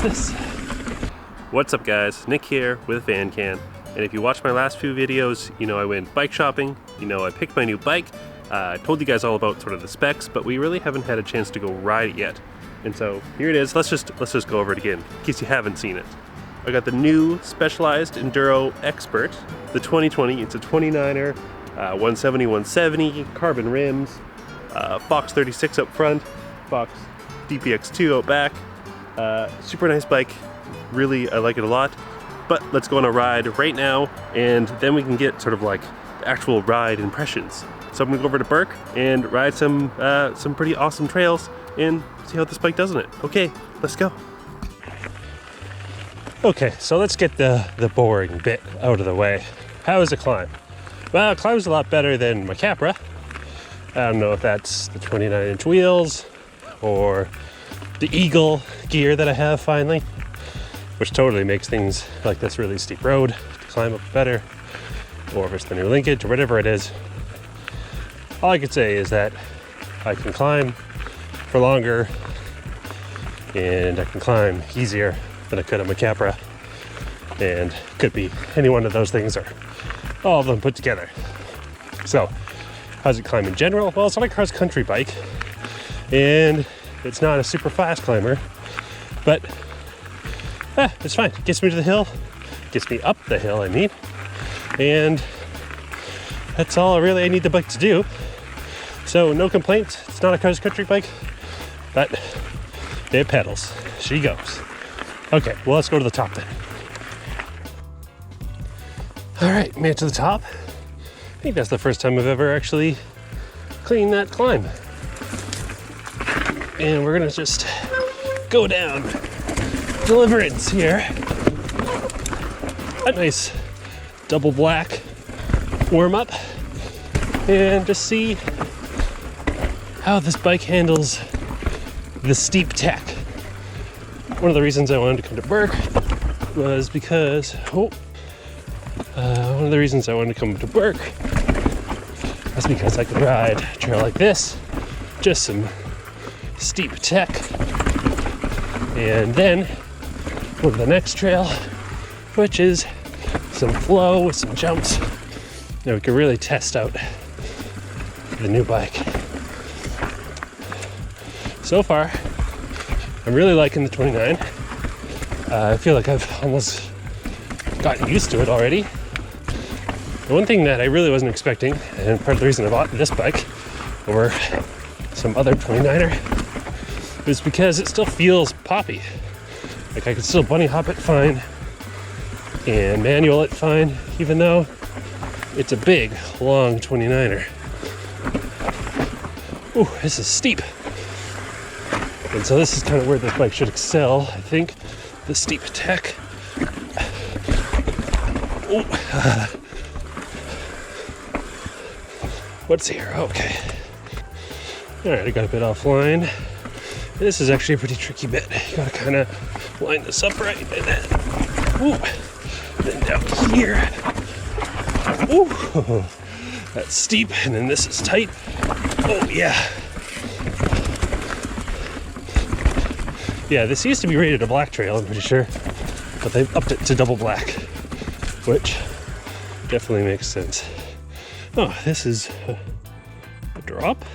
this? What's up guys, Nick here with VanCan. And if you watched my last few videos, you know I went bike shopping, you know I picked my new bike. I told you guys all about sort of the specs, but we really haven't had a chance to go ride it yet. And so here it is, let's just go over it again, in case you haven't seen it. I got the new Specialized Enduro Expert, the 2020, it's a 29er, 170, 170, carbon rims, Fox 36 up front, Fox DPX2 out back. Super nice bike, really I like it a lot. But let's go on a ride right now, and then we can get sort of like actual ride impressions. So I'm gonna go over to Burke and ride some pretty awesome trails and see how this bike does in it. Okay, let's go. Okay, so let's get the boring bit out of the way. How is the climb? Well, it climbs a lot better than my Capra. I don't know if that's the 29-inch wheels or the Eagle gear that I have finally, which totally makes things like this really steep road to climb up better, or if it's the new linkage or whatever it is. All I could say is that I can climb for longer and I can climb easier than I could on my Capra, and could be any one of those things or all of them put together. So how's it climb in general? Well, it's not a cross-country bike and it's not a super fast climber, but it's fine. It gets me to the hill, gets me up the hill, I mean, and that's all really I need the bike to do. So no complaints. It's not a cross-country bike, but it pedals. She goes. Okay, well, let's go to the top then. All right, made it to the top. I think that's the first time I've ever actually cleaned that climb. And we're gonna just go down Deliverance here. A nice double black warm up and just see how this bike handles the steep tech. One of the reasons I wanted to come to Burke was because, one of the reasons I wanted to come to Burke was because I could ride a trail like this, just some steep tech, and then go to the next trail, which is some flow with some jumps. Now we can really test out the new bike. So far, I'm really liking the 29. I feel like I've almost gotten used to it already. The one thing that I really wasn't expecting, and part of the reason I bought this bike over some other 29er, is because it still feels poppy. Like I could still bunny hop it fine and manual it fine, even though it's a big, long 29er. Ooh, this is steep. And so this is kind of where this bike should excel, I think. The steep tech. Ooh. What's here? Okay. All right, I got a bit offline. This is actually a pretty tricky bit. You gotta kind of line this up right, and then down here. Ooh, that's steep, and then this is tight. Oh yeah. Yeah, this used to be rated a black trail, I'm pretty sure, but they've upped it to double black, which definitely makes sense. Oh, this is a drop.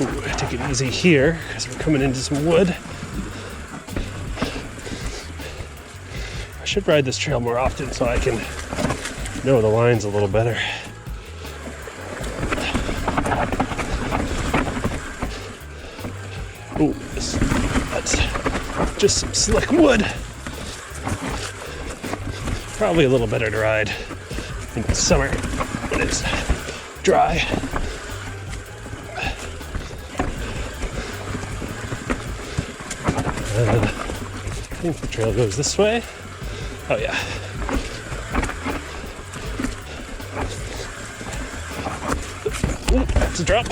Ooh, take it easy here, because we're coming into some wood. I should ride this trail more often so I can know the lines a little better. Ooh, that's just some slick wood. Probably a little better to ride in the summer when it's dry. I think the trail goes this way. Oh yeah. Ooh, that's a drop.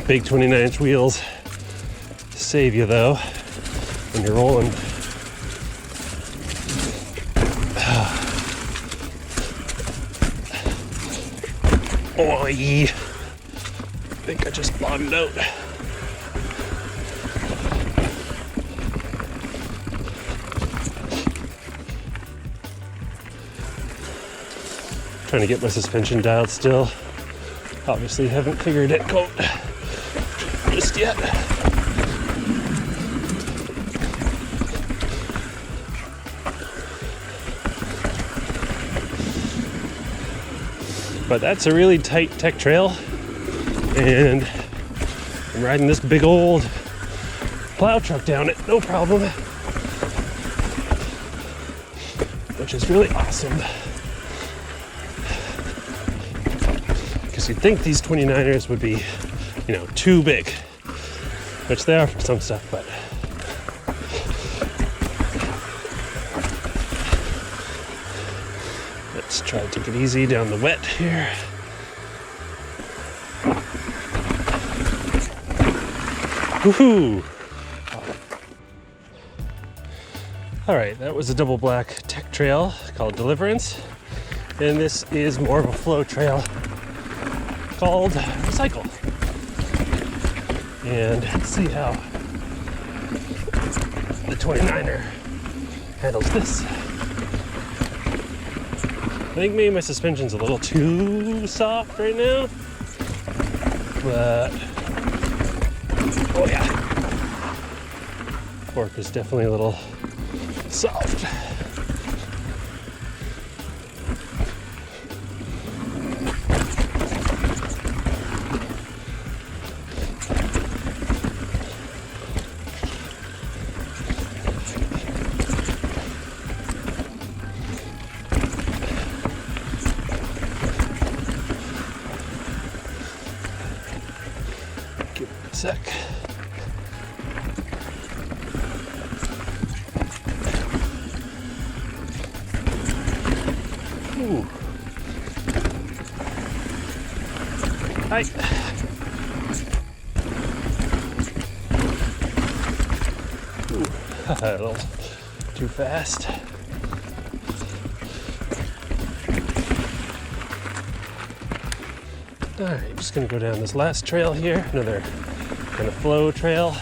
Big 29-inch wheels save you though when you're rolling. Oi! I think I just bottomed out. Trying to get my suspension dialed still. Obviously haven't figured it out just yet. But that's a really tight tech trail, and I'm riding this big old plow truck down it, no problem, which is really awesome. Because you'd think these 29ers would be, you know, too big, which they are for some stuff, but let's try to take it easy down the wet here. Woohoo! All right, that was a double black tech trail called Deliverance, and this is more of a flow trail called Recycle. And let's see how the 29er handles this. I think maybe my suspension's a little too soft right now, but oh yeah, fork is definitely a little soft. Give it a sec. Ooh. Hi. Ooh, a little too fast. All right, just gonna go down this last trail here, another kind of flow trail.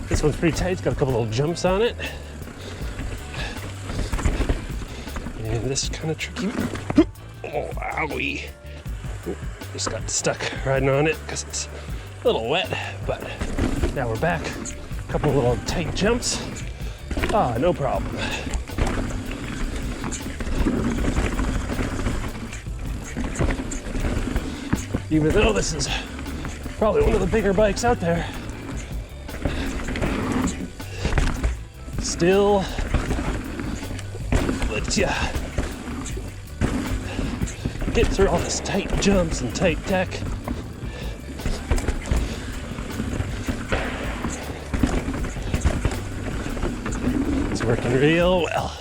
This one's pretty tight, it's got a couple little jumps on it. And this is kind of tricky. Oh, owie. Just got stuck riding on it because it's a little wet, but now we're back. A couple little tight jumps. Ah, no problem. Even though this is probably one of the bigger bikes out there, still lets ya get through all this tight jumps and tight tech. It's working real well.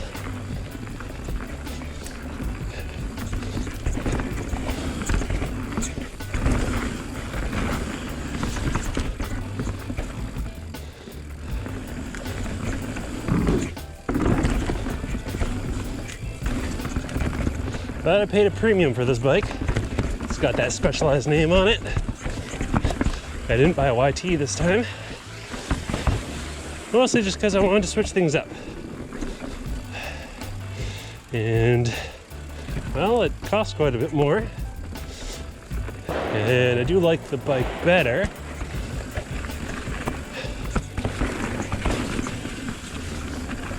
But I paid a premium for this bike. It's got that Specialized name on it. I didn't buy a YT this time. Mostly just because I wanted to switch things up. And, well, it costs quite a bit more. And I do like the bike better.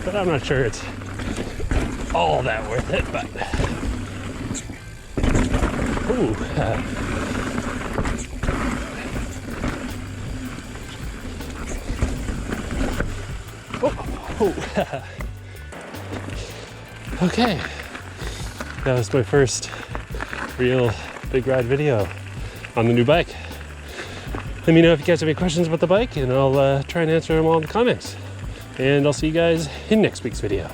But I'm not sure it's all that worth it, but ooh. Okay, that was my first real big ride video on the new bike. Let me know if you guys have any questions about the bike, and I'll try and answer them all in the comments. And I'll see you guys in next week's video.